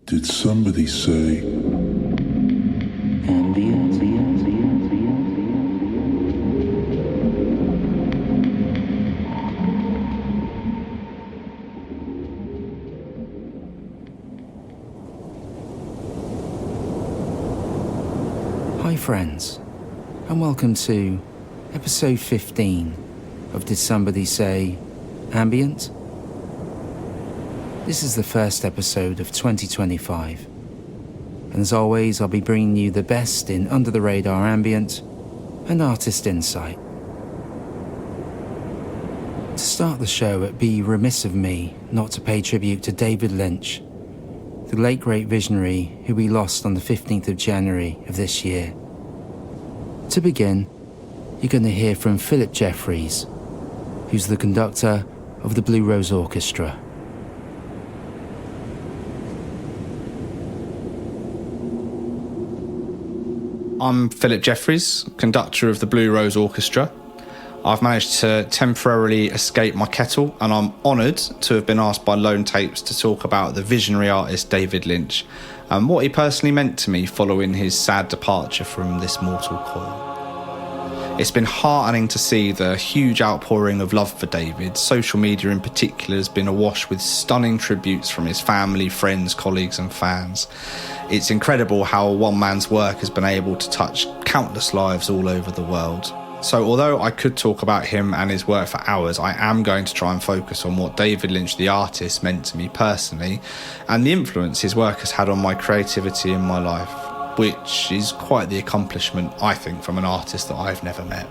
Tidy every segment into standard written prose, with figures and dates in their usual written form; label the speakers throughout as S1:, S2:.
S1: Did somebody say ambient?
S2: Hi friends, and welcome to episode 15 of Did Somebody Say Ambient? This is the first episode of 2025, and as always I'll be bringing you the best in under the radar ambient and artist insight. To start the show, it'd be remiss of me not to pay tribute to David Lynch, the late great visionary who we lost on the 15th of January of this year. To begin, you're going to hear from Phillip Jefferies, who's the conductor of the Blue Rose Orchestra.
S3: I'm Phillip Jefferies, conductor of the Blue Rose Orchestra. I've managed to temporarily escape my kettle, and I'm honoured to have been asked by Lone Tapes to talk about the visionary artist David Lynch and what he personally meant to me following his sad departure from this mortal coil. It's been heartening to see the huge outpouring of love for David. Social media in particular has been awash with stunning tributes from his family, friends, colleagues and fans. It's incredible how one man's work has been able to touch countless lives all over the world. So although I could talk about him and his work for hours, I am going to try and focus on what David Lynch the artist meant to me personally and the influence his work has had on my creativity in my life, which is quite the accomplishment, I think, from an artist that I've never met.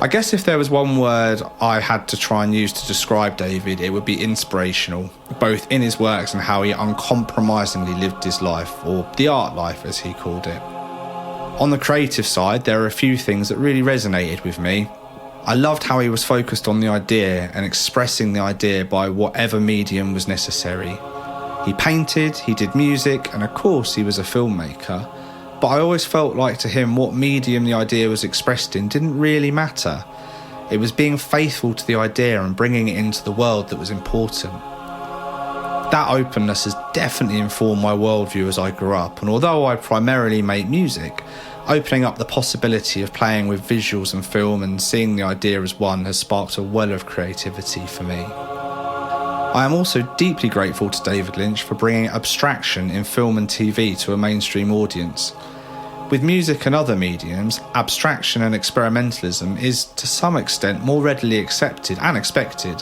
S3: I guess if there was one word I had to try and use to describe David, it would be inspirational, both in his works and how he uncompromisingly lived his life, or the art life as he called it. On the creative side, there are a few things that really resonated with me. I loved how he was focused on the idea and expressing the idea by whatever medium was necessary. He painted, he did music, and of course he was a filmmaker, but I always felt like to him what medium the idea was expressed in didn't really matter. It was being faithful to the idea and bringing it into the world that was important. That openness has definitely informed my worldview as I grew up, and although I primarily make music, opening up the possibility of playing with visuals and film and seeing the idea as one has sparked a well of creativity for me. I am also deeply grateful to David Lynch for bringing abstraction in film and TV to a mainstream audience. With music and other mediums, abstraction and experimentalism is to some extent more readily accepted and expected.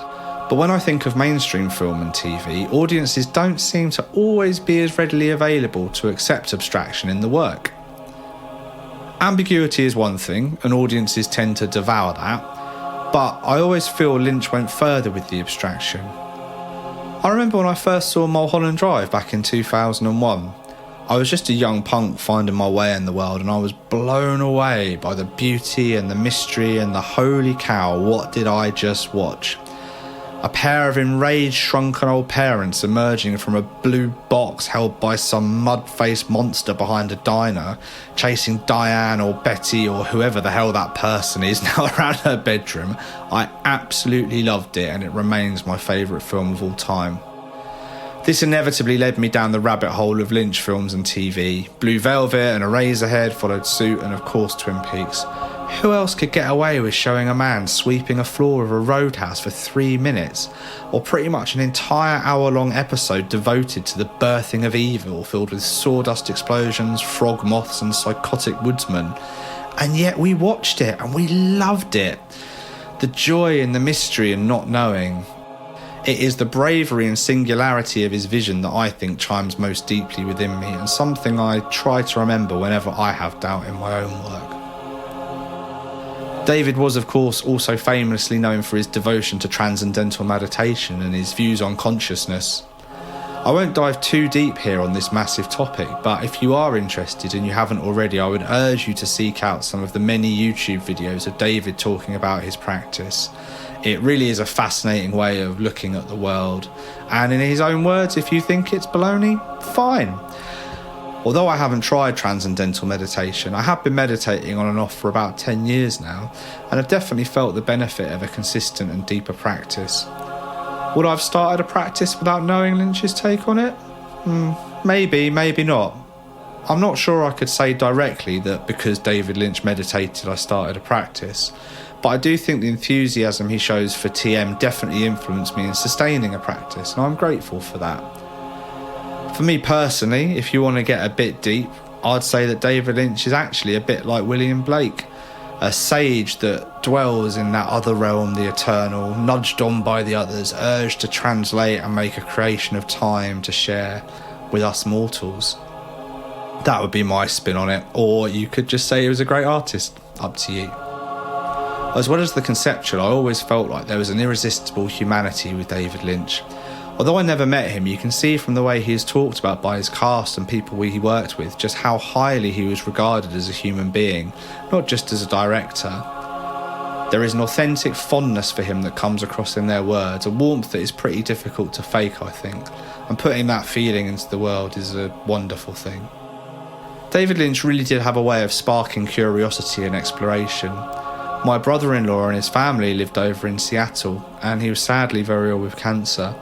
S3: But when I think of mainstream film and TV, audiences don't seem to always be as readily available to accept abstraction in the work. Ambiguity is one thing, and audiences tend to devour that, but I always feel Lynch went further with the abstraction. I remember when I first saw Mulholland Drive back in 2001. I was just a young punk finding my way in the world, and I was blown away by the beauty and the mystery and the holy cow, what did I just watch? A pair of enraged, shrunken old parents emerging from a blue box held by some mud-faced monster behind a diner, chasing Diane or Betty or whoever the hell that person is now around her bedroom. I absolutely loved it, and it remains my favourite film of all time. This inevitably led me down the rabbit hole of Lynch films and TV. Blue Velvet and Eraserhead followed suit, and of course Twin Peaks. Who else could get away with showing a man sweeping a floor of a roadhouse for 3 minutes, or pretty much an entire hour-long episode devoted to the birthing of evil, filled with sawdust explosions, frog moths and psychotic woodsmen? And yet we watched it and we loved it. The joy and the mystery and not knowing. It is the bravery and singularity of his vision that I think chimes most deeply within me, and something I try to remember whenever I have doubt in my own work. David was, of course, also famously known for his devotion to transcendental meditation and his views on consciousness. I won't dive too deep here on this massive topic, but if you are interested and you haven't already, I would urge you to seek out some of the many YouTube videos of David talking about his practice. It really is a fascinating way of looking at the world, and in his own words, if you think it's baloney, fine. Although I haven't tried transcendental meditation, I have been meditating on and off for about 10 years now, and have definitely felt the benefit of a consistent and deeper practice. Would I have started a practice without knowing Lynch's take on it? Maybe, maybe not. I'm not sure I could say directly that because David Lynch meditated I started a practice, but I do think the enthusiasm he shows for TM definitely influenced me in sustaining a practice, and I'm grateful for that. For me personally, if you want to get a bit deep, I'd say that David Lynch is actually a bit like William Blake, a sage that dwells in that other realm, the eternal, nudged on by the others, urged to translate and make a creation of time to share with us mortals. That would be my spin on it, or you could just say he was a great artist, up to you. As well as the conceptual, I always felt like there was an irresistible humanity with David Lynch. Although I never met him, you can see from the way he is talked about by his cast and people he worked with just how highly he was regarded as a human being, not just as a director. There is an authentic fondness for him that comes across in their words, a warmth that is pretty difficult to fake, I think, and putting that feeling into the world is a wonderful thing. David Lynch really did have a way of sparking curiosity and exploration. My brother-in-law and his family lived over in Seattle, and he was sadly very ill with cancer.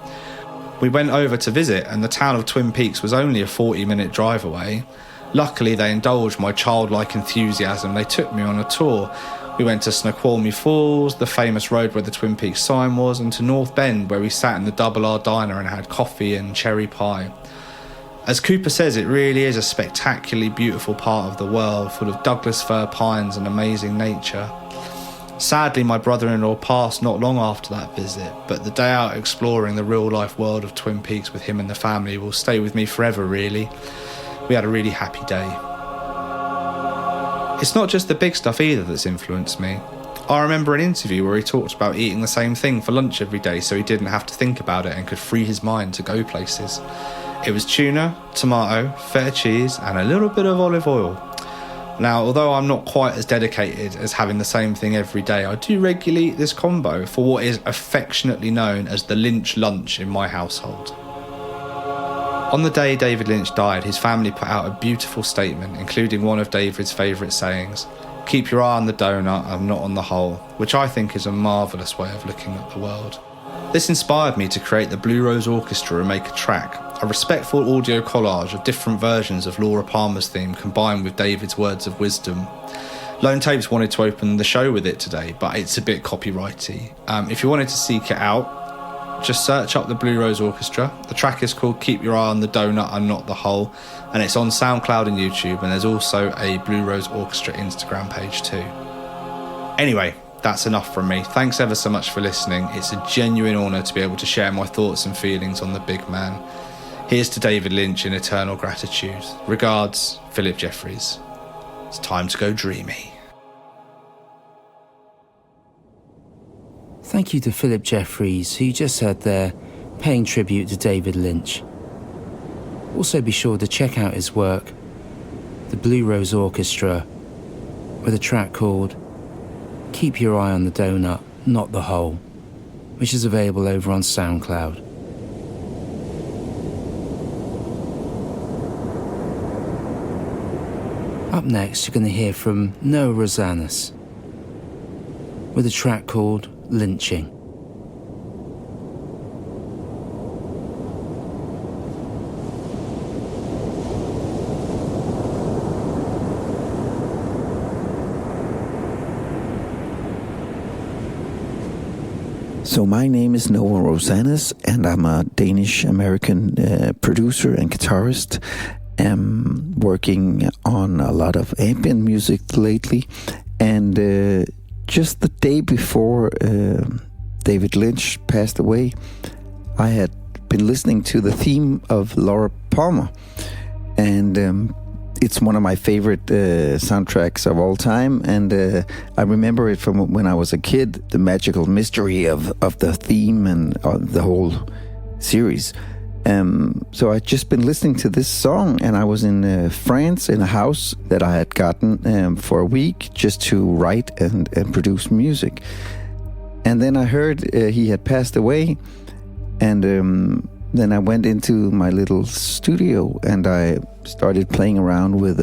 S3: We went over to visit, and the town of Twin Peaks was only a 40-minute drive away. Luckily, they indulged my childlike enthusiasm. They took me on a tour. We went to Snoqualmie Falls, the famous road where the Twin Peaks sign was, and to North Bend, where we sat in the Double R Diner and had coffee and cherry pie. As Cooper says, it really is a spectacularly beautiful part of the world, full of Douglas fir pines and amazing nature. Sadly, my brother-in-law passed not long after that visit, but the day out exploring the real-life world of Twin Peaks with him and the family will stay with me forever, really. We had a really happy day. It's not just the big stuff either that's influenced me. I remember an interview where he talked about eating the same thing for lunch every day so he didn't have to think about it and could free his mind to go places. It was tuna, tomato, feta cheese and a little bit of olive oil. Now, although I'm not quite as dedicated as having the same thing every day, I do regularly eat this combo for what is affectionately known as the Lynch lunch in my household. On the day David Lynch died, his family put out a beautiful statement, including one of David's favourite sayings, "Keep your eye on the donut and not on the hole," which I think is a marvellous way of looking at the world. This inspired me to create the Blue Rose Orchestra and make a track, a respectful audio collage of different versions of Laura Palmer's theme combined with David's words of wisdom. Lone Tapes wanted to open the show with it today, but it's a bit copyrighty. If you wanted to seek it out, just search up the Blue Rose Orchestra. The track is called Keep Your Eye on the Donut and Not the Hole, and it's on SoundCloud and YouTube, and there's also a Blue Rose Orchestra Instagram page too. Anyway, that's enough from me. Thanks ever so much for listening. It's a genuine honour to be able to share my thoughts and feelings on the big man. Here's to David Lynch in eternal gratitude. Regards, Phillip Jefferies. It's time to go dreamy.
S2: Thank you to Phillip Jefferies, who you just heard there, paying tribute to David Lynch. Also be sure to check out his work, the Blue Rose Orchestra, with a track called Keep Your Eye on the Donut, Not the Hole, which is available over on SoundCloud. Up next, you're going to hear from Noah Rosanes with a track called Lynching.
S1: So my name is Noah Rosanes, and I'm a Danish-American producer and guitarist. I'm working on a lot of ambient music lately, and just the day before David Lynch passed away, I had been listening to the theme of Laura Palmer, and it's one of my favorite soundtracks of all time, and I remember it from when I was a kid, the magical mystery of the theme and the whole series. So I'd just been listening to this song, and I was in France in a house that I had gotten for a week just to write and produce music. And then I heard he had passed away, and then I went into my little studio and I started playing around with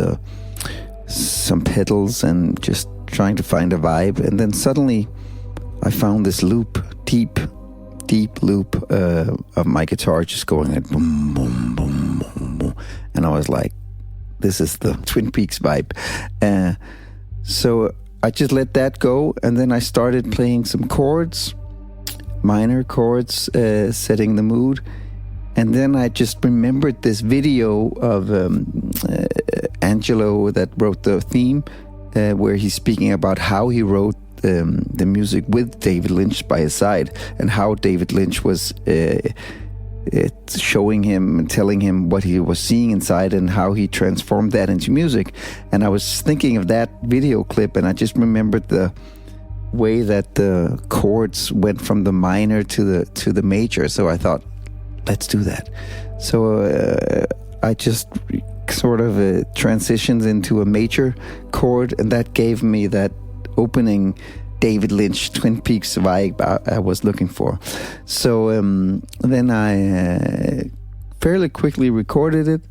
S1: some pedals and just trying to find a vibe. And then suddenly I found this loop, deep loop of my guitar just going like boom, boom, boom, boom. And I was like, this is the Twin Peaks vibe. So I just let that go, and then I started playing some chords, minor chords, setting the mood. And then I just remembered this video of Angelo that wrote the theme, where he's speaking about how he wrote the music with David Lynch by his side, and how David Lynch was showing him and telling him what he was seeing inside and how he transformed that into music. And I was thinking of that video clip, and I just remembered the way that the chords went from the minor to the major. So I thought, let's do that. So I just sort of transitioned into a major chord, and that gave me that opening David Lynch Twin Peaks vibe I was looking for. So then I fairly quickly recorded it,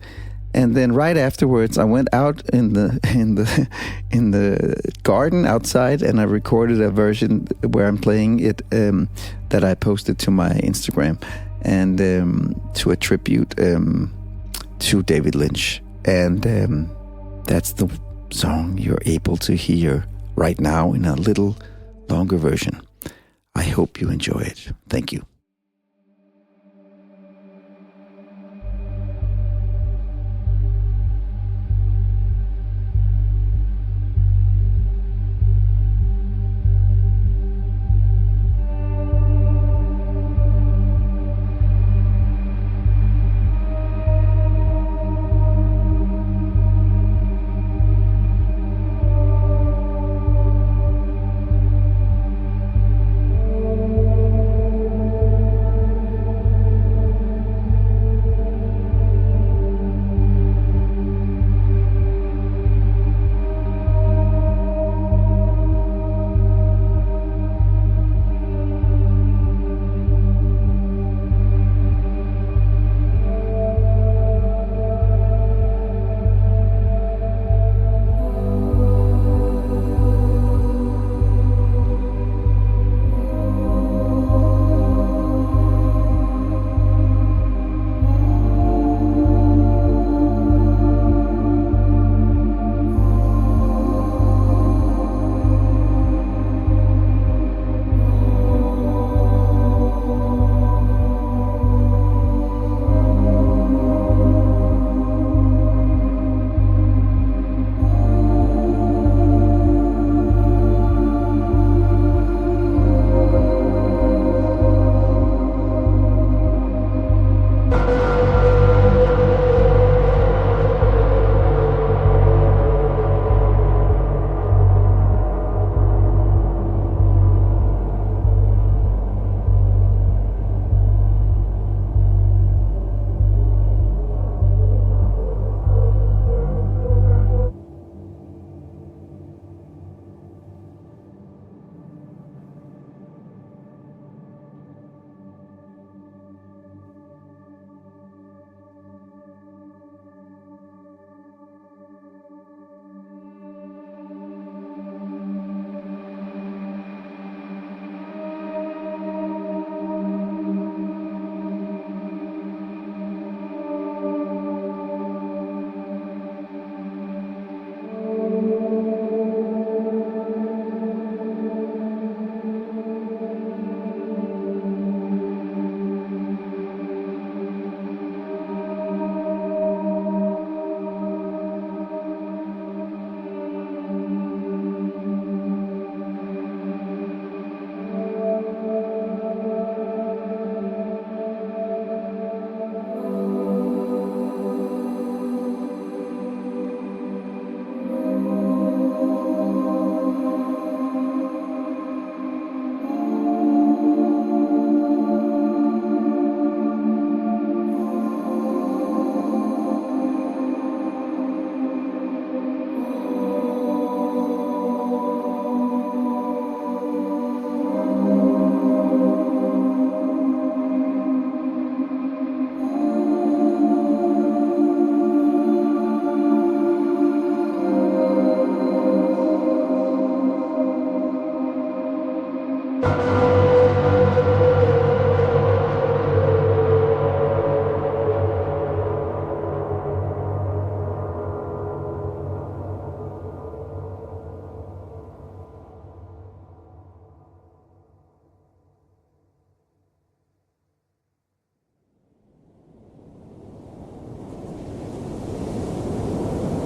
S1: and then right afterwards I went out in the garden outside, and I recorded a version where I'm playing it that I posted to my Instagram, and to a tribute to David Lynch. And that's the song you're able to hear right now in a little longer version. I hope you enjoy it. Thank you.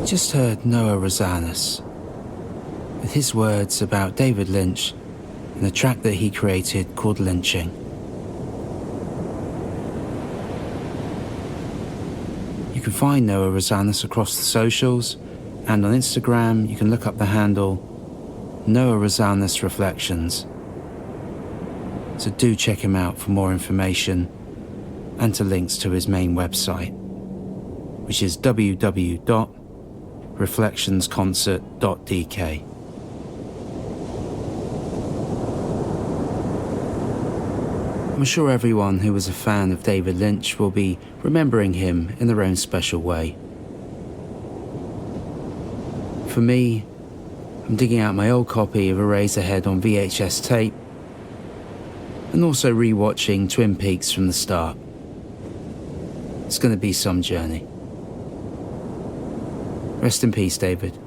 S2: You just heard Noah Rosanes with his words about David Lynch and the track that he created called Lynching. You can find Noah Rosanes across the socials, and on Instagram you can look up the handle Noah Rosanes Reflections. So do check him out for more information and to links to his main website, which is www.reflectionsconcert.dk. I'm sure everyone who was a fan of David Lynch will be remembering him in their own special way. For me, I'm digging out my old copy of Eraserhead on VHS tape and also re-watching Twin Peaks from the start. It's going to be some journey. Rest in peace, David.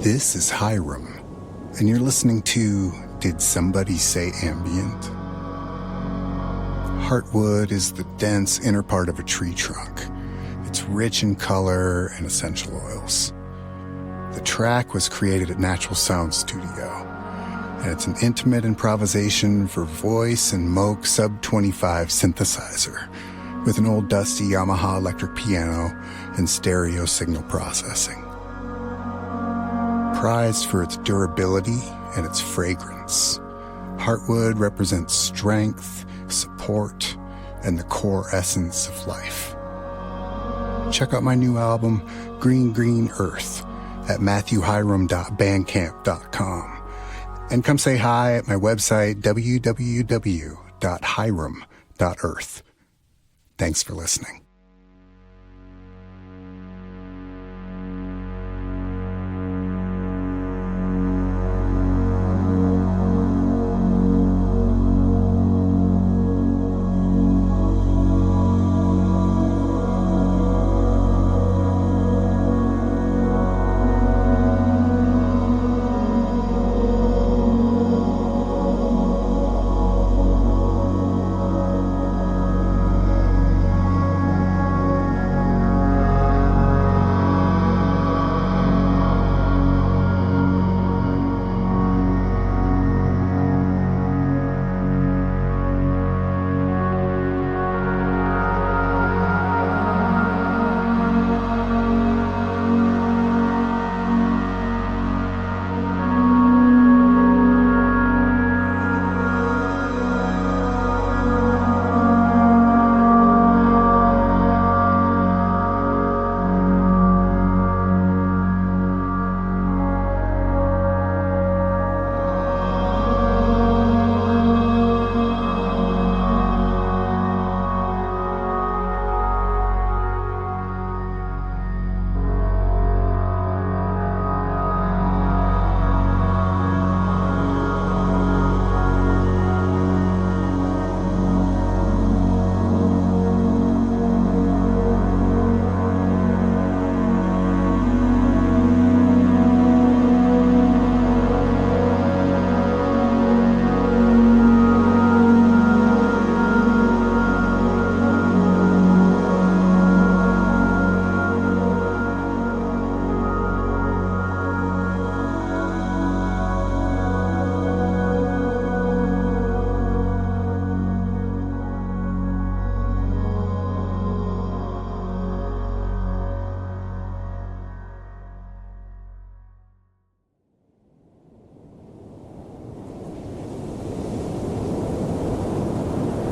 S4: This is Hiram, and you're listening to Did Somebody Say Ambient? Heartwood is the dense inner part of a tree trunk. It's rich in color and essential oils. The track was created at Natural Sound Studio, and it's an intimate improvisation for voice and Moog Sub 25 synthesizer with an old dusty Yamaha electric piano and stereo signal processing. Prized for its durability and its fragrance, Heartwood represents strength, support, and the core essence of life. Check out my new album, Green Green Earth, at matthewhiram.bandcamp.com, and come say hi at my website, www.hiram.earth. Thanks for listening.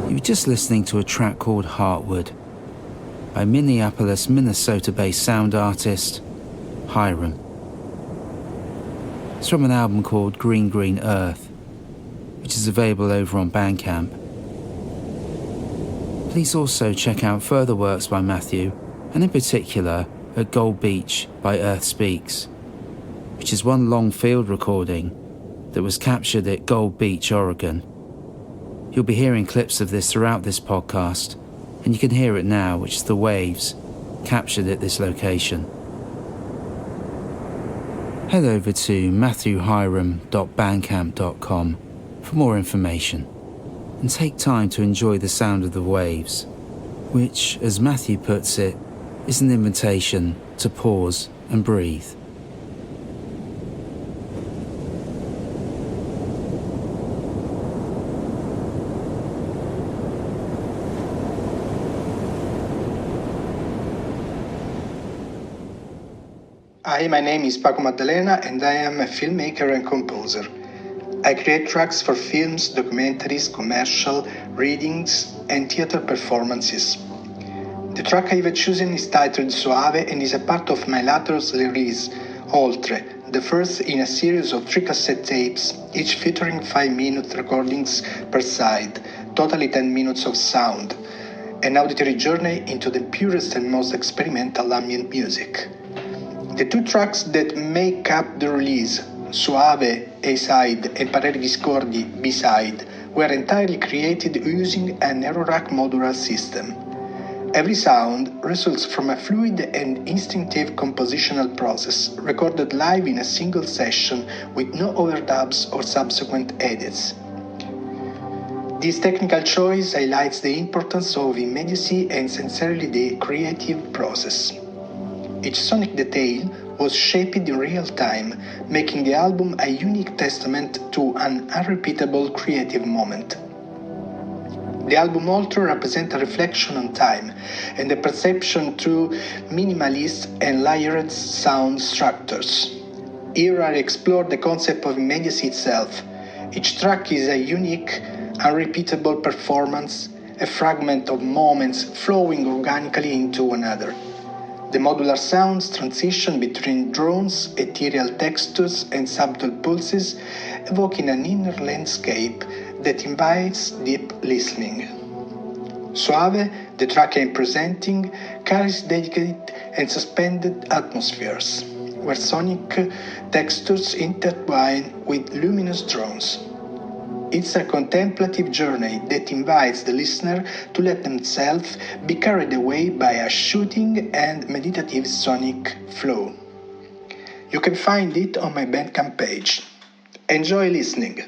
S2: You were just listening to a track called Heartwood by Minneapolis, Minnesota-based sound artist Hiram. It's from an album called Green Green Earth, which is available over on Bandcamp. Please also check out further works by Matthew, and in particular at Gold Beach by Earth Speaks, which is one long field recording that was captured at Gold Beach, Oregon. You'll be hearing clips of this throughout this podcast, and you can hear it now, which is the waves captured at this location. Head over to matthewhiram.bandcamp.com for more information. and take time to enjoy the sound of the waves, which, as Matthew puts it, is an invitation to pause and breathe.
S5: Hi, my name is Paco Maddalena and I am a filmmaker and composer. I create tracks for films, documentaries, commercial, readings and theater performances. The track I've chosen is titled Soave and is a part of my latest release, Oltre, the first in a series of 3 cassette tapes, each featuring 5-minute recordings per side, totally 10 minutes of sound, an auditory journey into the purest and most experimental ambient music. The 2 tracks that make up the release, Soave A-side and Pareri Discordi B-side, were entirely created using an Eurorack modular system. Every sound results from a fluid and instinctive compositional process recorded live in a single session with no overdubs or subsequent edits. This technical choice highlights the importance of immediacy and sincerely the creative process. Each sonic detail was shaped in real time, making the album a unique testament to an unrepeatable creative moment. The album also represents a reflection on time and a perception through minimalist and layered sound structures. Here I explore the concept of immediacy itself. Each track is a unique, unrepeatable performance, a fragment of moments flowing organically into another. The modular sounds transition between drones, ethereal textures and subtle pulses, evoking an inner landscape that invites deep listening. Soave, the track I'm presenting, carries dedicated and suspended atmospheres, where sonic textures intertwine with luminous drones. It's a contemplative journey that invites the listener to let themselves be carried away by a shooting and meditative sonic flow. You can find it on my Bandcamp page. Enjoy listening!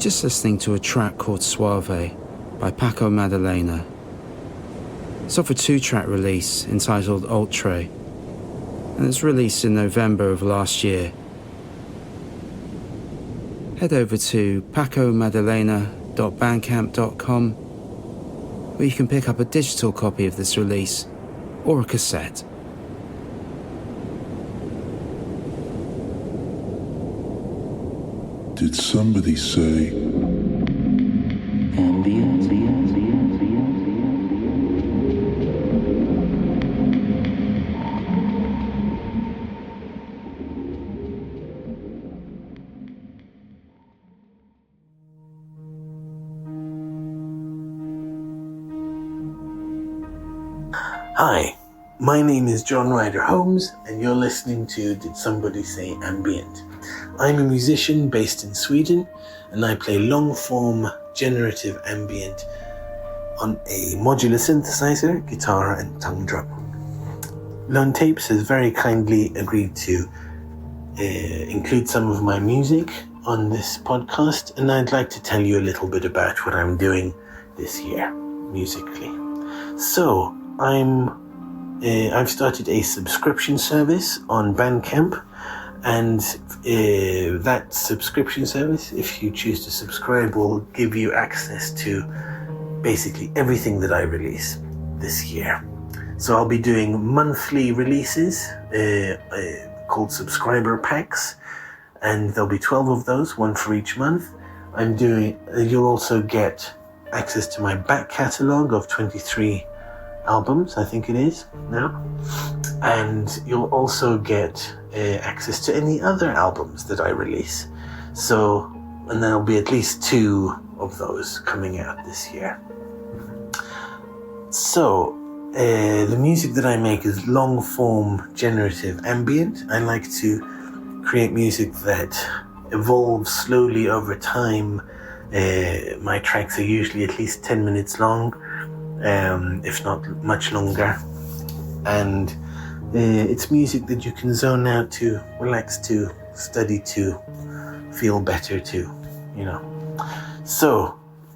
S2: just listening to a track called Suave by Paco Maddalena. It's off a 2-track release entitled Ultra, and it's released in November of last year. Head over to pacomaddalena.bandcamp.com, where you can pick up a digital copy of this release or a cassette.
S6: Did somebody say ambient?
S7: Hi, my name is John Reidar Holmes, and you're listening to Did Somebody Say Ambient? I'm a musician based in Sweden, and I play long-form generative ambient on a modular synthesizer, guitar, and tongue drum. Lone Tapes has very kindly agreed to include some of my music on this podcast, and I'd like to tell you a little bit about what I'm doing this year musically. So, I've started a subscription service on Bandcamp, and that subscription service, if you choose to subscribe, will give you access to basically everything that I release this year. So I'll be doing monthly releases called subscriber packs, and there'll be 12 of those, one for each month. You'll also get access to my back catalogue of 23 albums, I think it is now, and you'll also get access to any other albums that I release. So, and there'll be at least 2 of those coming out this year. So, the music that I make is long-form generative ambient. I like to create music that evolves slowly over time. My tracks are usually at least 10 minutes long, if not much longer, and it's music that you can zone out to, relax to, study to, feel better to, So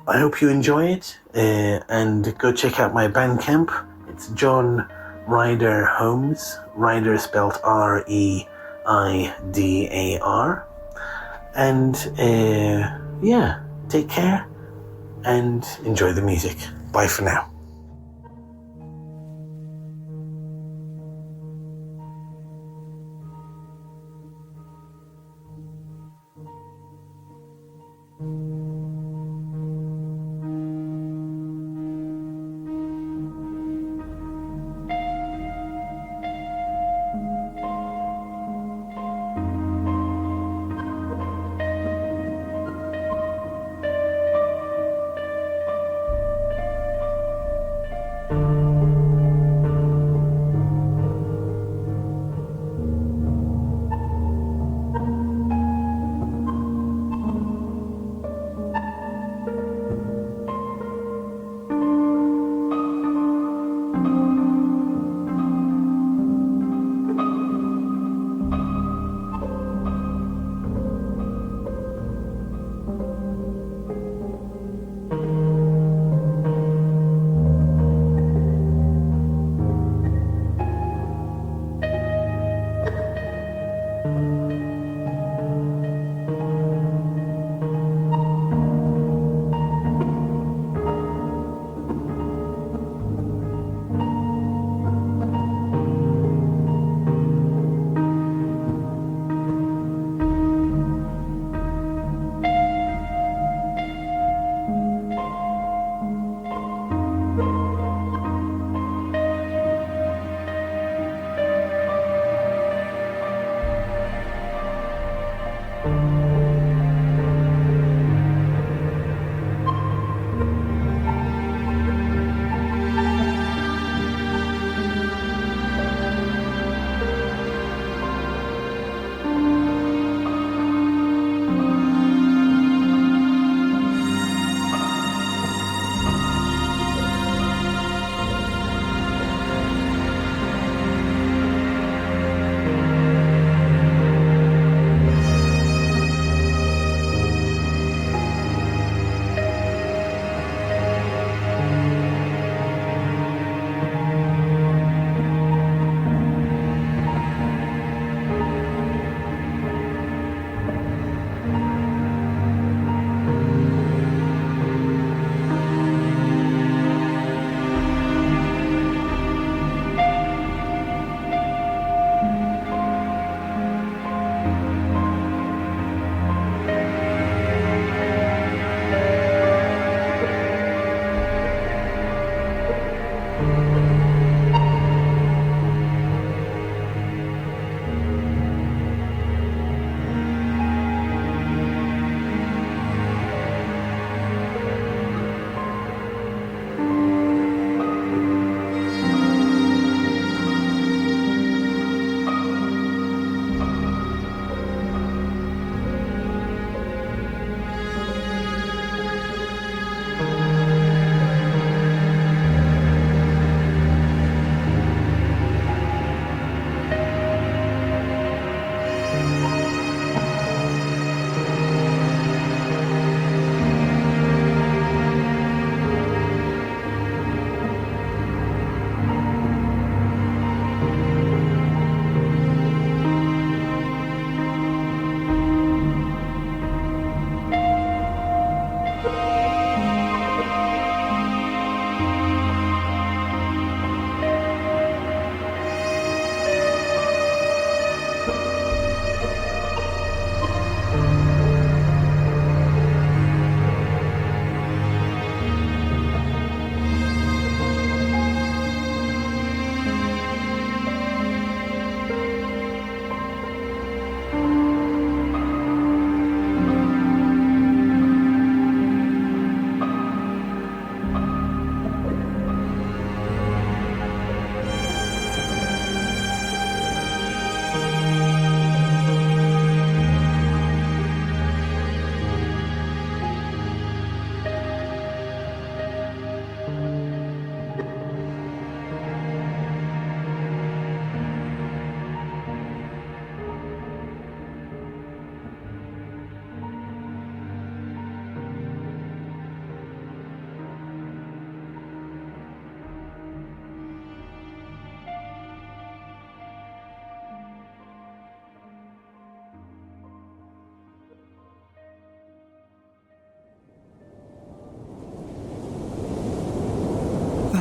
S7: I hope you enjoy it, and go check out my Bandcamp. It's John Reidar Holmes, Reidar spelled R-E-I-D-A-R, and take care and enjoy the music. Bye for now.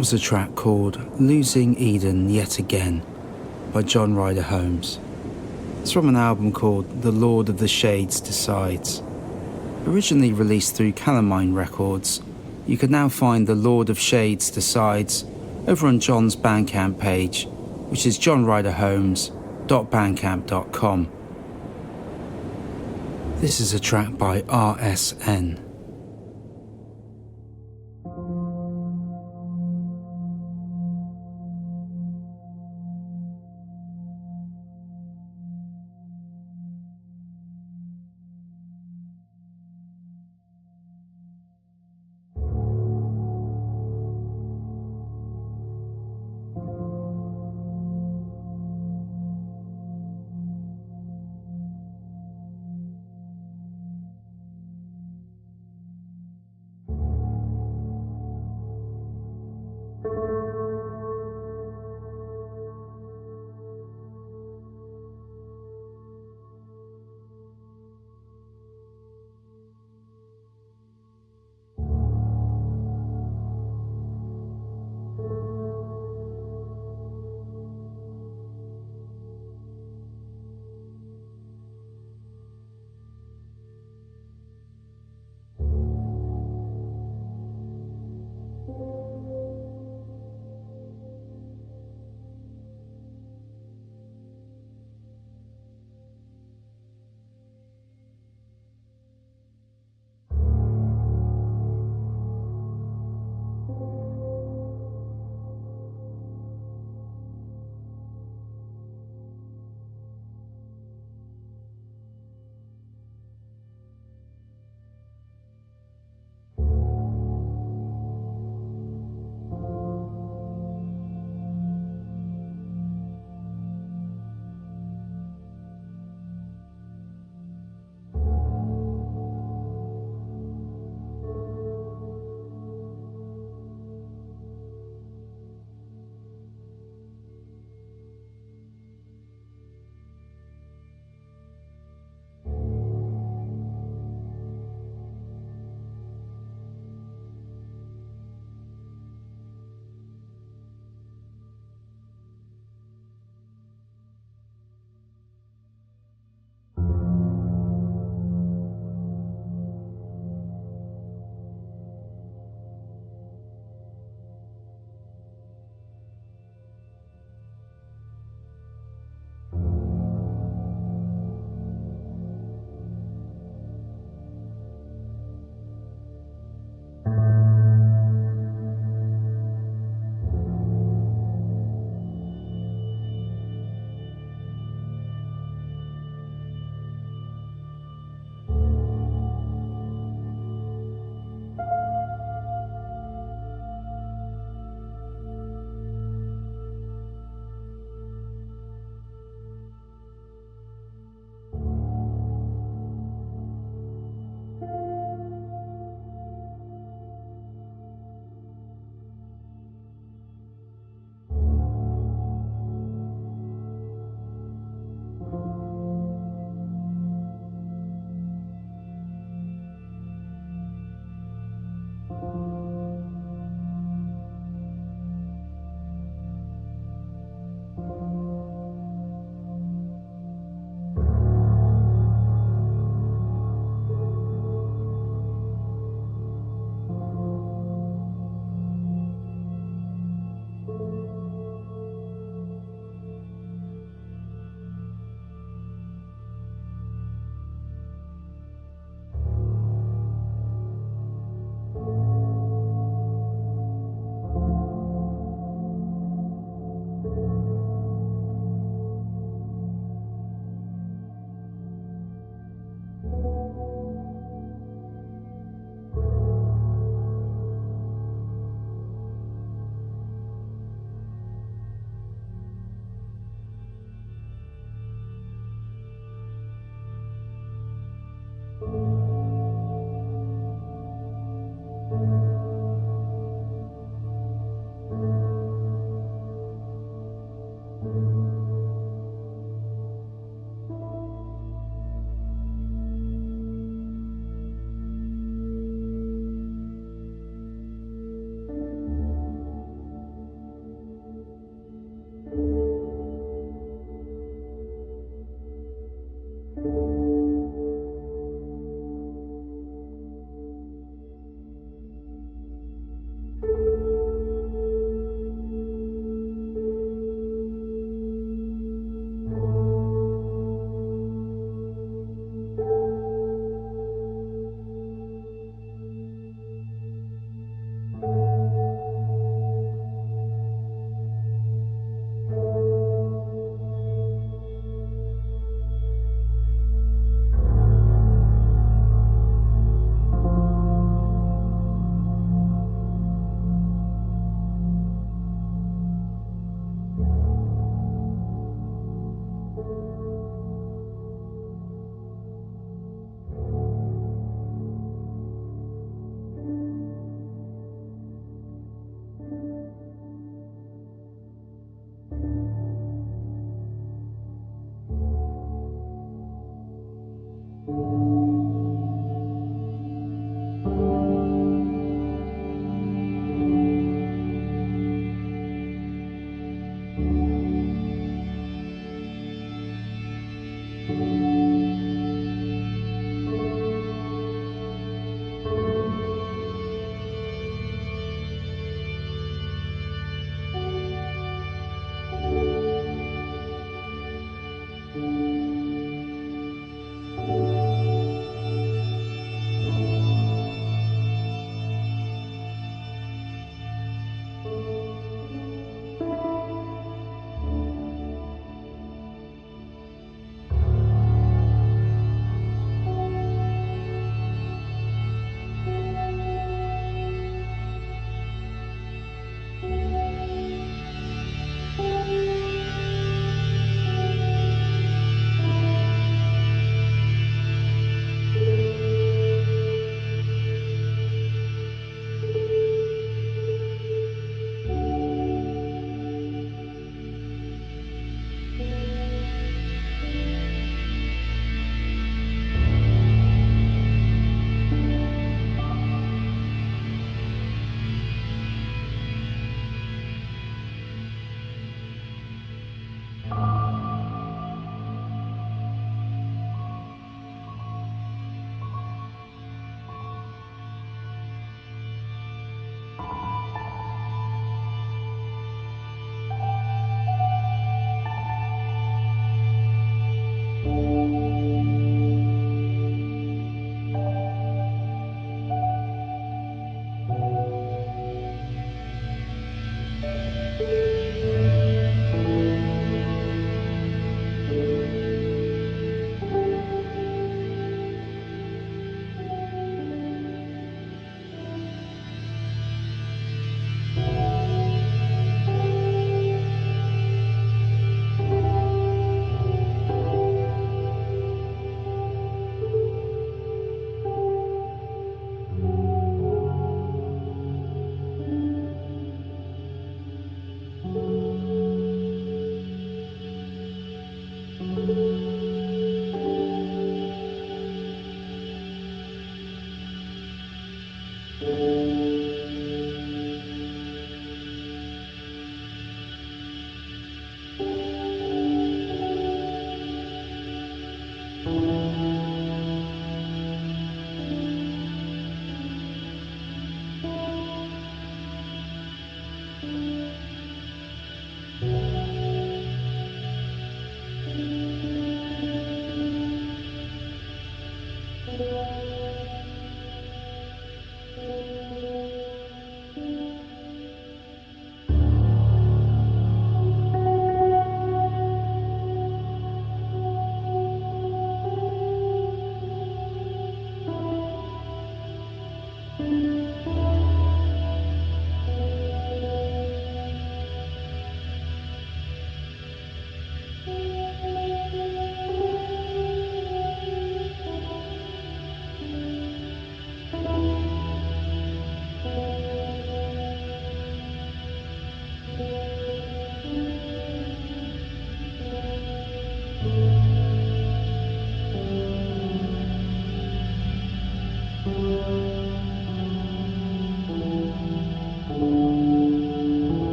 S2: was a track called Losing Eden Yet Again by John Reidar Holmes. It's from an album called The Lord of the Shades Decides. Originally released through Calamine Records, you can now find The Lord of Shades Decides over on John's Bandcamp page, which is johnriderholmes.bandcamp.com. This is a track by RSN.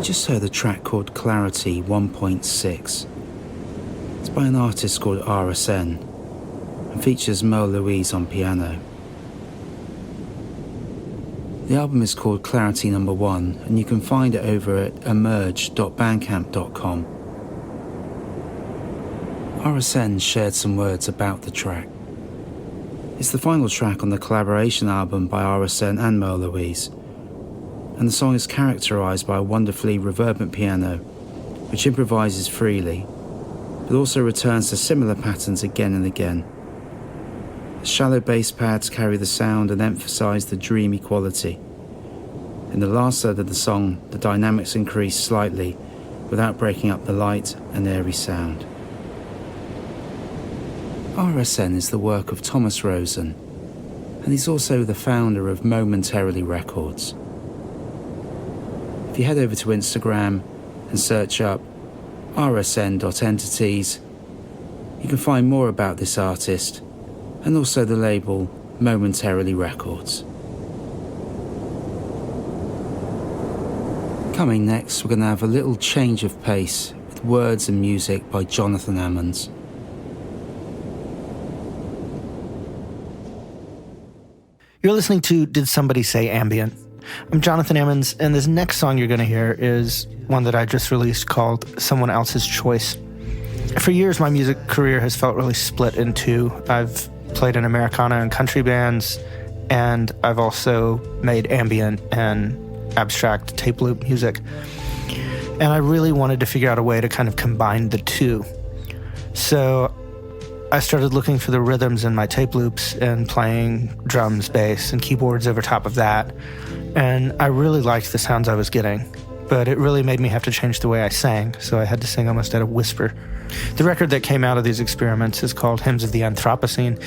S2: just heard a track called Clarity 1.6. It's by an artist called RSN and features Merle Louise on piano. The album is called Clarity No. 1 and you can find it over at emerge.bandcamp.com. RSN shared some words about the track. It's the final track on the collaboration album by RSN and Merle Louise, and the song is characterised by a wonderfully reverberant piano, which improvises freely, but also returns to similar patterns again and again. The shallow bass pads carry the sound and emphasise the dreamy quality. In the last third of the song, the dynamics increase slightly without breaking up the light and airy sound. RSN is the work of Thomas Rosen, and he's also the founder of Momentarily Records. If you head over to Instagram and search up rsn.entities, you can find more about this artist and also the label Momentarily Records. Coming next, we're going to have a little change of pace with words and music by Jonathan Ammons.
S6: You're listening to Did Somebody Say Ambient? I'm Jonathan Ammons, and this next song you're going to hear is one that I just released called Someone Else's Choice. For years, my music career has felt really split in two. I've played in Americana and country bands, and I've also made ambient and abstract tape loop music. And I really wanted to figure out a way to kind of combine the two. So I started looking for the rhythms in my tape loops and playing drums, bass, and keyboards over top of that. And I really liked the sounds I was getting, but it really made me have to change the way I sang, so I had to sing almost at a whisper. The record that came out of these experiments is called Hymns of the Anthropocene.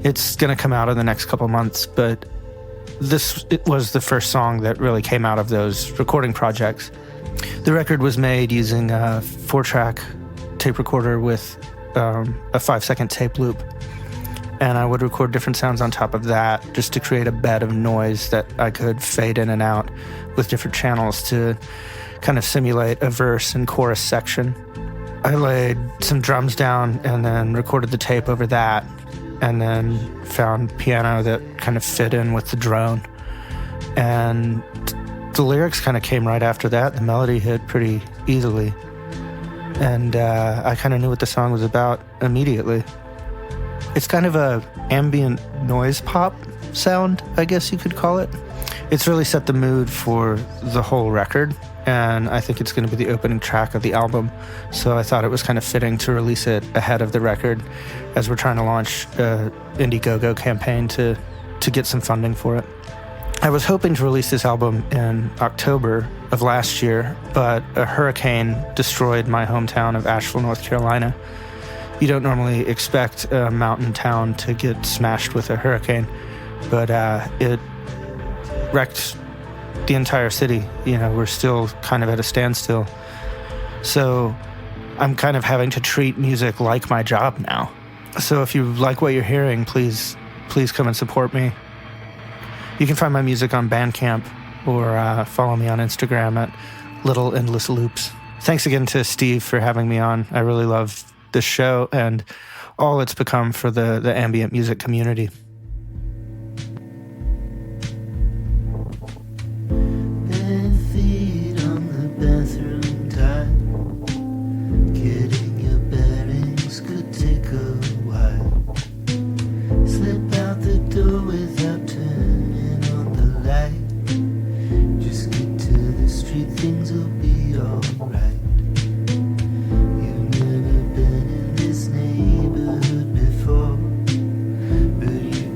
S6: It's going to come out in the next couple months, but it was the first song that really came out of those recording projects. The record was made using a 4-track tape recorder with a 5-second tape loop, and I would record different sounds on top of that just to create a bed of noise that I could fade in and out with different channels to kind of simulate a verse and chorus section. I laid some drums down and then recorded the tape over that, and then found piano that kind of fit in with the drone. And the lyrics kind of came right after that. The melody hit pretty easily. And I kind of knew what the song was about immediately. It's kind of a ambient noise pop sound, I guess you could call it. It's really set the mood for the whole record, and I think it's going to be the opening track of the album. So I thought it was kind of fitting to release it ahead of the record, as we're trying to launch an Indiegogo campaign to get some funding for it. I was hoping to release this album in October of last year, but a hurricane destroyed my hometown of Asheville, North Carolina. You don't normally expect a mountain town to get smashed with a hurricane, but it wrecked the entire city. You know, we're still kind of at a standstill. So I'm kind of having to treat music like my job now. So if you like what you're hearing, please come and support me. You can find my music on Bandcamp or follow me on Instagram at Little Endless Loops. Thanks again to Steve for having me on. I really love this show and all it's become for the ambient music community.
S8: But you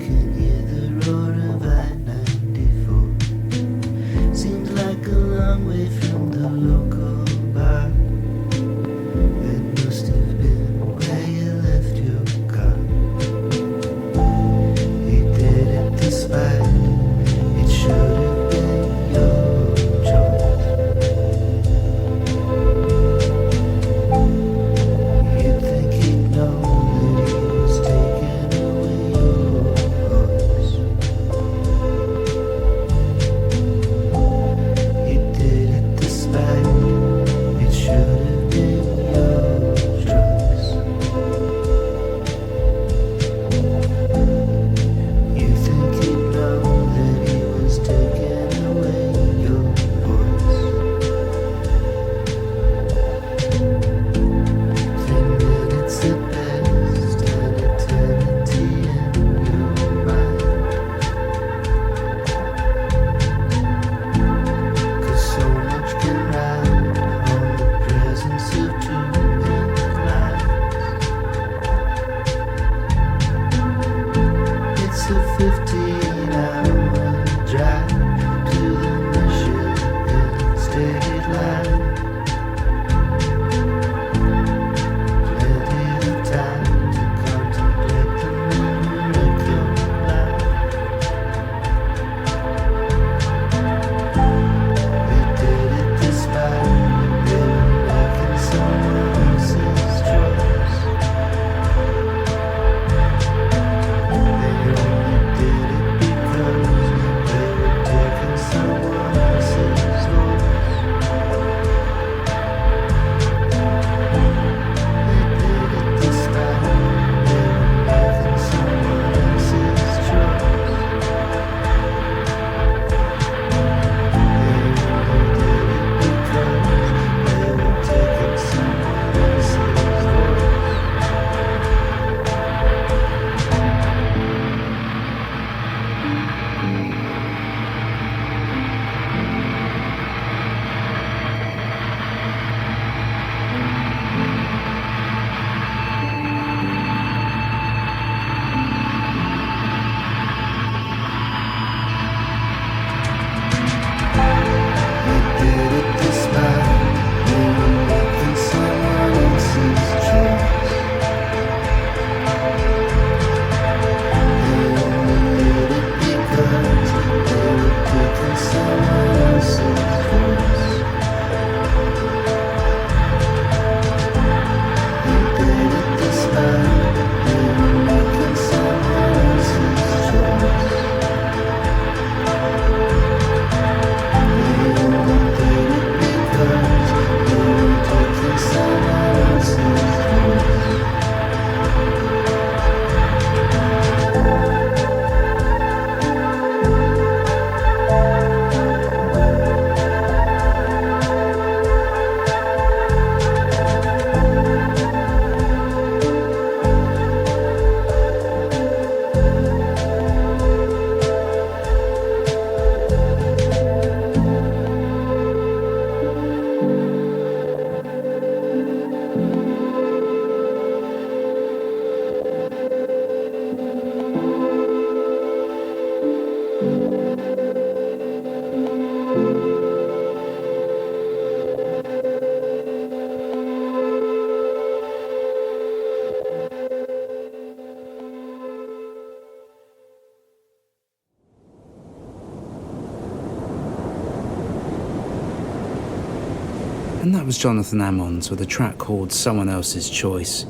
S2: And that was Jonathan Ammons with a track called Someone Else's Choice.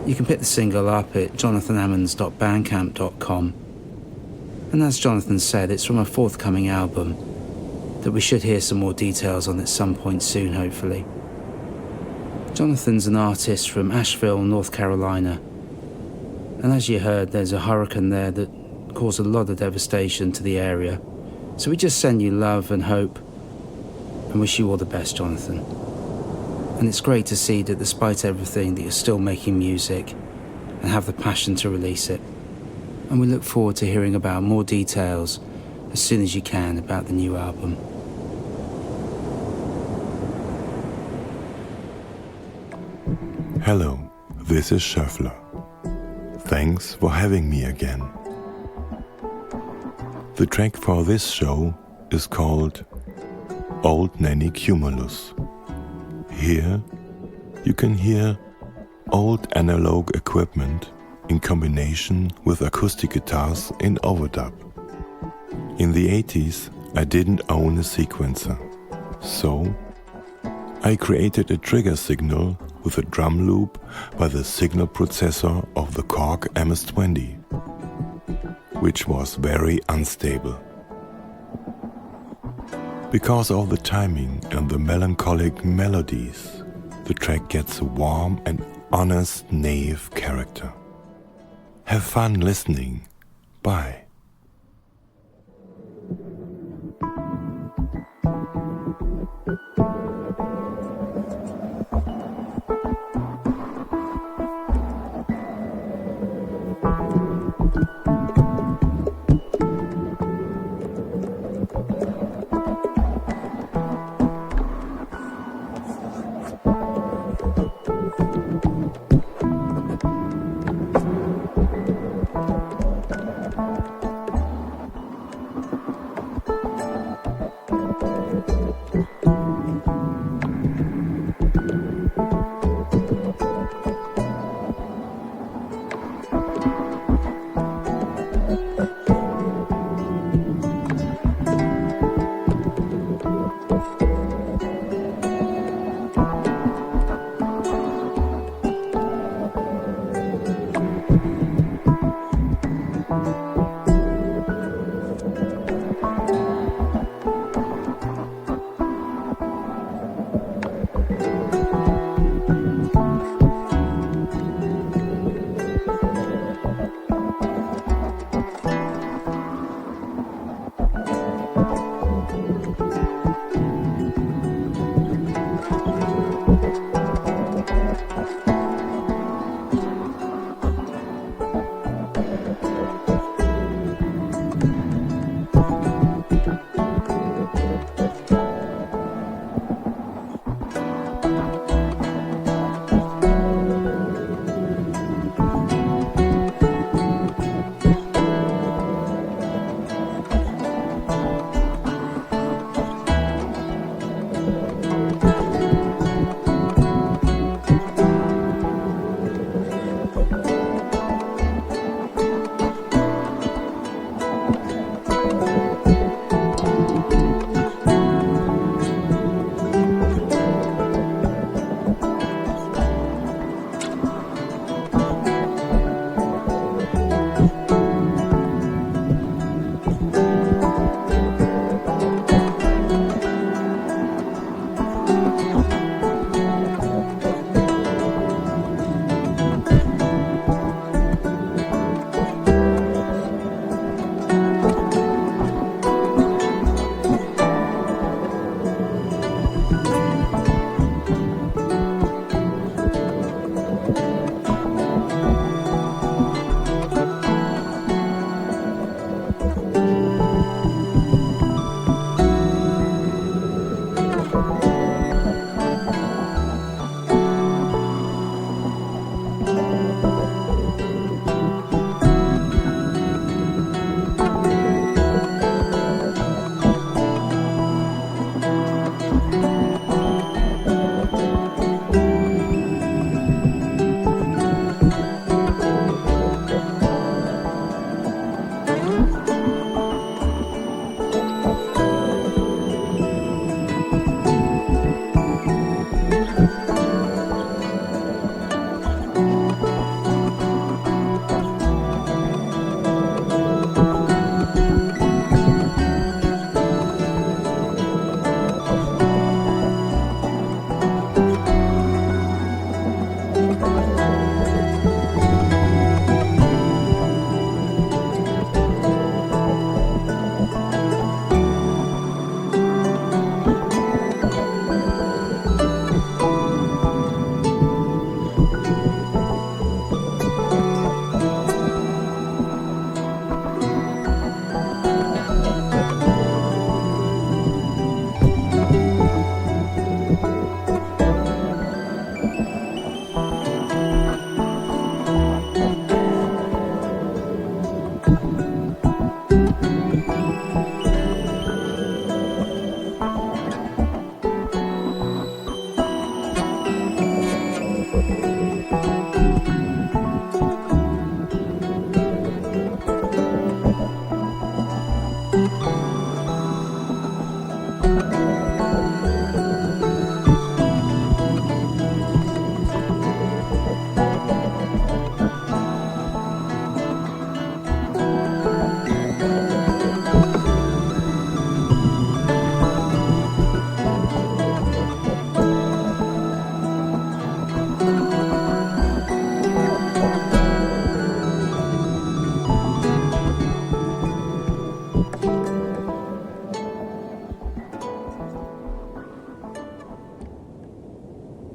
S2: You can pick the single up at jonathanammons.bandcamp.com. And as Jonathan said, it's from a forthcoming album that we should hear some more details on at some point soon, hopefully. Jonathan's an artist from Asheville, North Carolina. And as you heard, there's a hurricane there that caused a lot of devastation to the area. So we just send you love and hope and wish you all the best, Jonathan. And it's great to see that despite everything that you're still making music and have the passion to release it. And we look forward to hearing about more details as soon as you can about the new album.
S8: Hello, this is Schoeffler. Thanks for having me again. The track for this show is called Old Nanny Cumulus. Here you can hear old analog equipment in combination with acoustic guitars in overdub. In the 80s, I didn't own a sequencer, so I created a trigger signal with a drum loop by the signal processor of the Korg MS-20, which was very unstable. Because of the timing and the melancholic melodies, the track gets a warm and honest naive character. Have fun listening. Bye.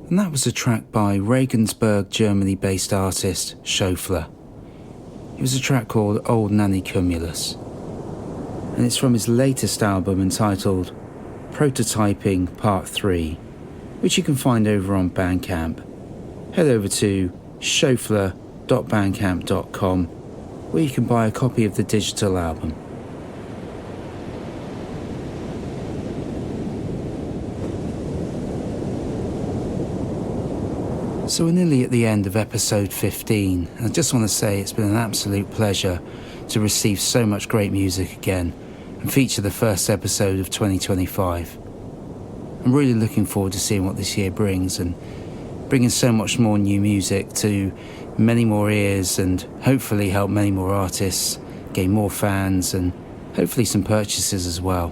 S2: And that was a track by Regensburg, Germany-based artist Schoeffler. It was a track called Old Nanny Cumulus, and it's from his latest album entitled Prototyping Part 3, which you can find over on Bandcamp. Head over to schoeffler.bandcamp.com, where you can buy a copy of the digital album. So we're nearly at the end of episode 15, and I just want to say it's been an absolute pleasure to receive so much great music again and feature the first episode of 2025. I'm really looking forward to seeing what this year brings, and bringing so much more new music to many more ears, and hopefully help many more artists gain more fans and hopefully some purchases as well.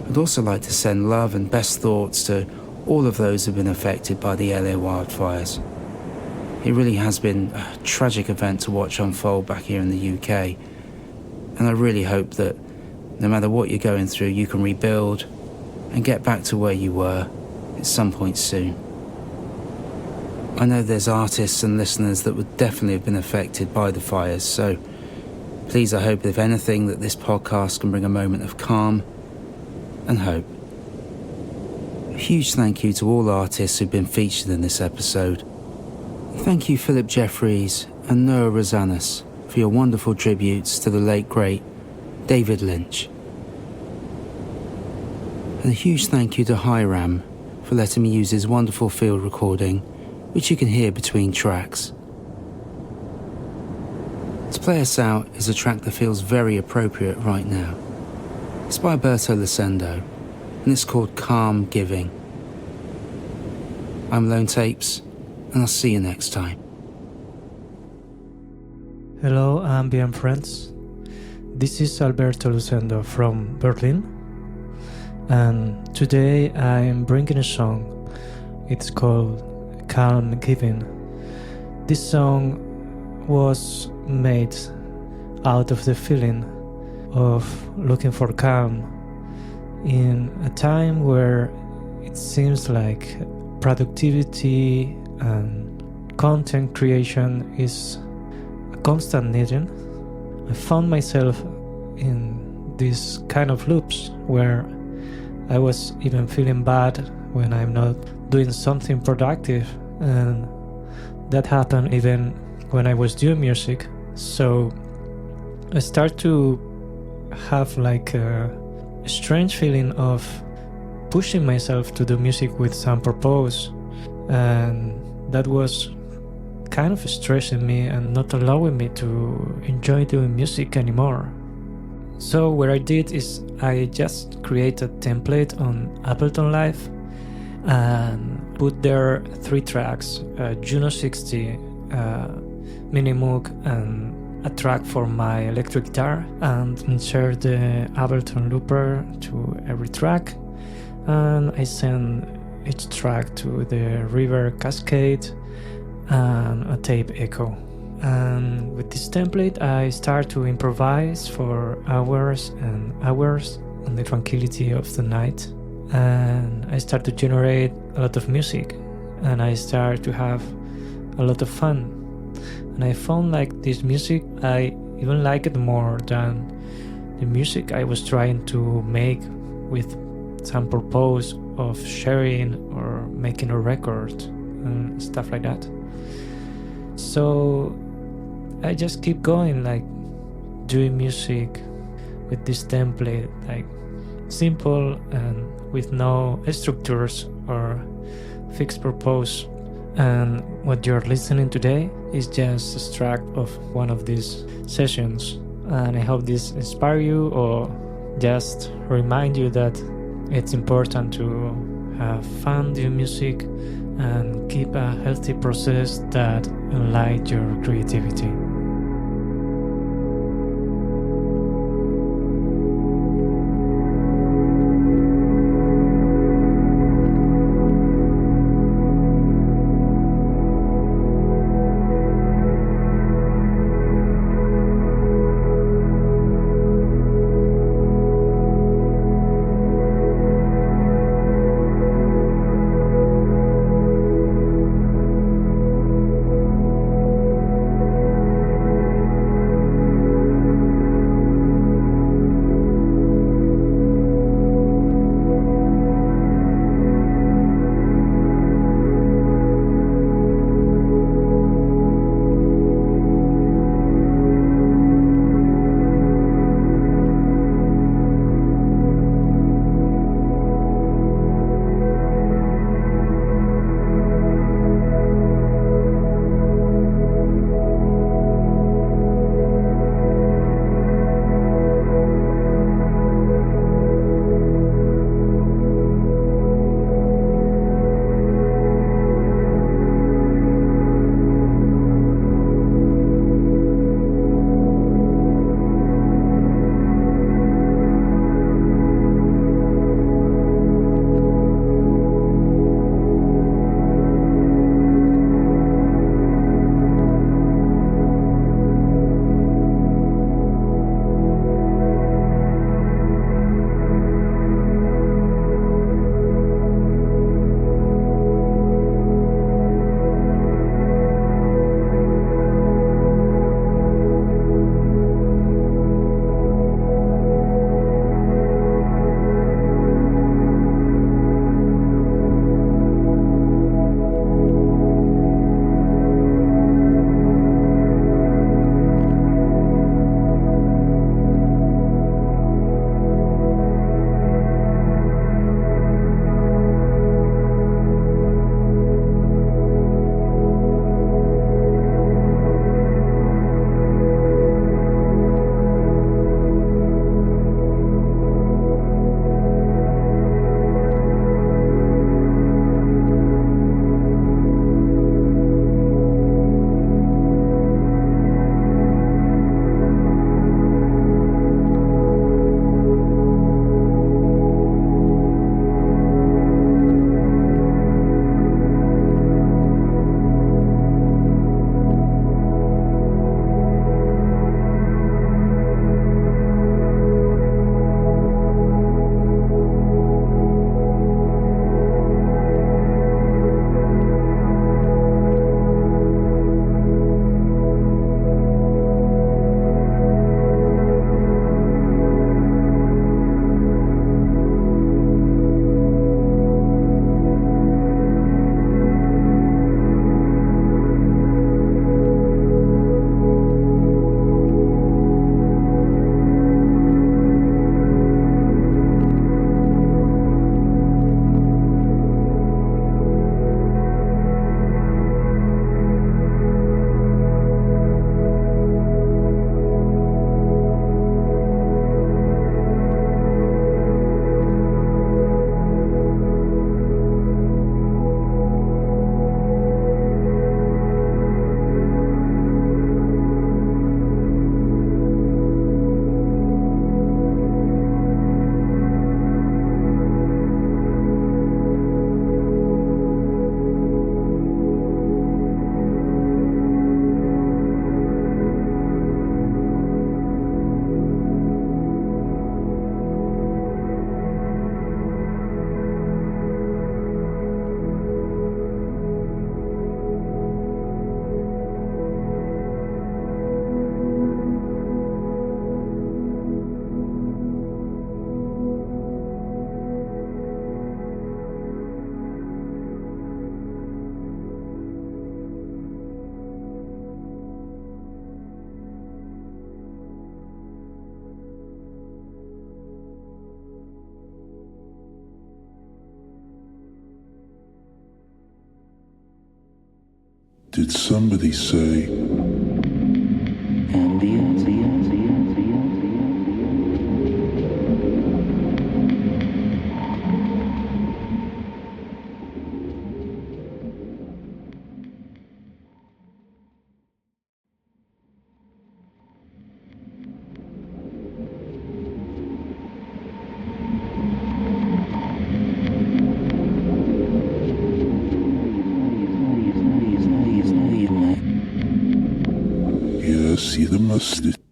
S2: I'd also like to send love and best thoughts to all of those who've been affected by the LA wildfires. It really has been a tragic event to watch unfold back here in the UK, and I really hope that no matter what you're going through, you can rebuild and get back to where you were at some point soon. I know there's artists and listeners that would definitely have been affected by the fires, so please, I hope if anything that this podcast can bring a moment of calm and hope. A huge thank you to all artists who've been featured in this episode. Thank you Phillip Jefferies and Noah Rosanes for your wonderful tributes to the late great David Lynch. And a huge thank you to Hiram for letting me use his wonderful field recording, which you can hear between tracks. To play us out is a track that feels very appropriate right now. It's by Alberto Lucendo, and it's called Calm Giving. I'm Lone Tapes, and I'll see you next time.
S9: Hello, ambient friends. This is Alberto Lucendo from Berlin, and today I'm bringing a song. It's called Calm Giving. This song was made out of the feeling of looking for calm in a time where it seems like productivity and content creation is a constant needing. I found myself in these kind of loops where I was even feeling bad when I'm not doing something productive, and that happened even when I was doing music. So I start to have like a strange feeling of pushing myself to do music with some purpose, and that was kind of stressing me and not allowing me to enjoy doing music anymore. So what I did is I just created a template on Ableton Live and put there 3 tracks, Juno 60, Mini Moog, and a track for my electric guitar, and insert the Ableton looper to every track, and I send each track to the reverb cascade and a tape echo. And with this template I start to improvise for hours and hours in the tranquility of the night, and I start to generate a lot of music, and I start to have a lot of fun. And I found like this music, I even like it more than the music I was trying to make with some purpose of sharing or making a record and stuff like that. So I just keep going, like doing music with this template, like simple and with no structures or fixed purpose. And what you're listening today is just a track of one of these sessions, and I hope this inspire you or just remind you that it's important to have fun doing music and keep a healthy process that enlightens your creativity.
S8: Did somebody say ambient? Yes, see the mustard.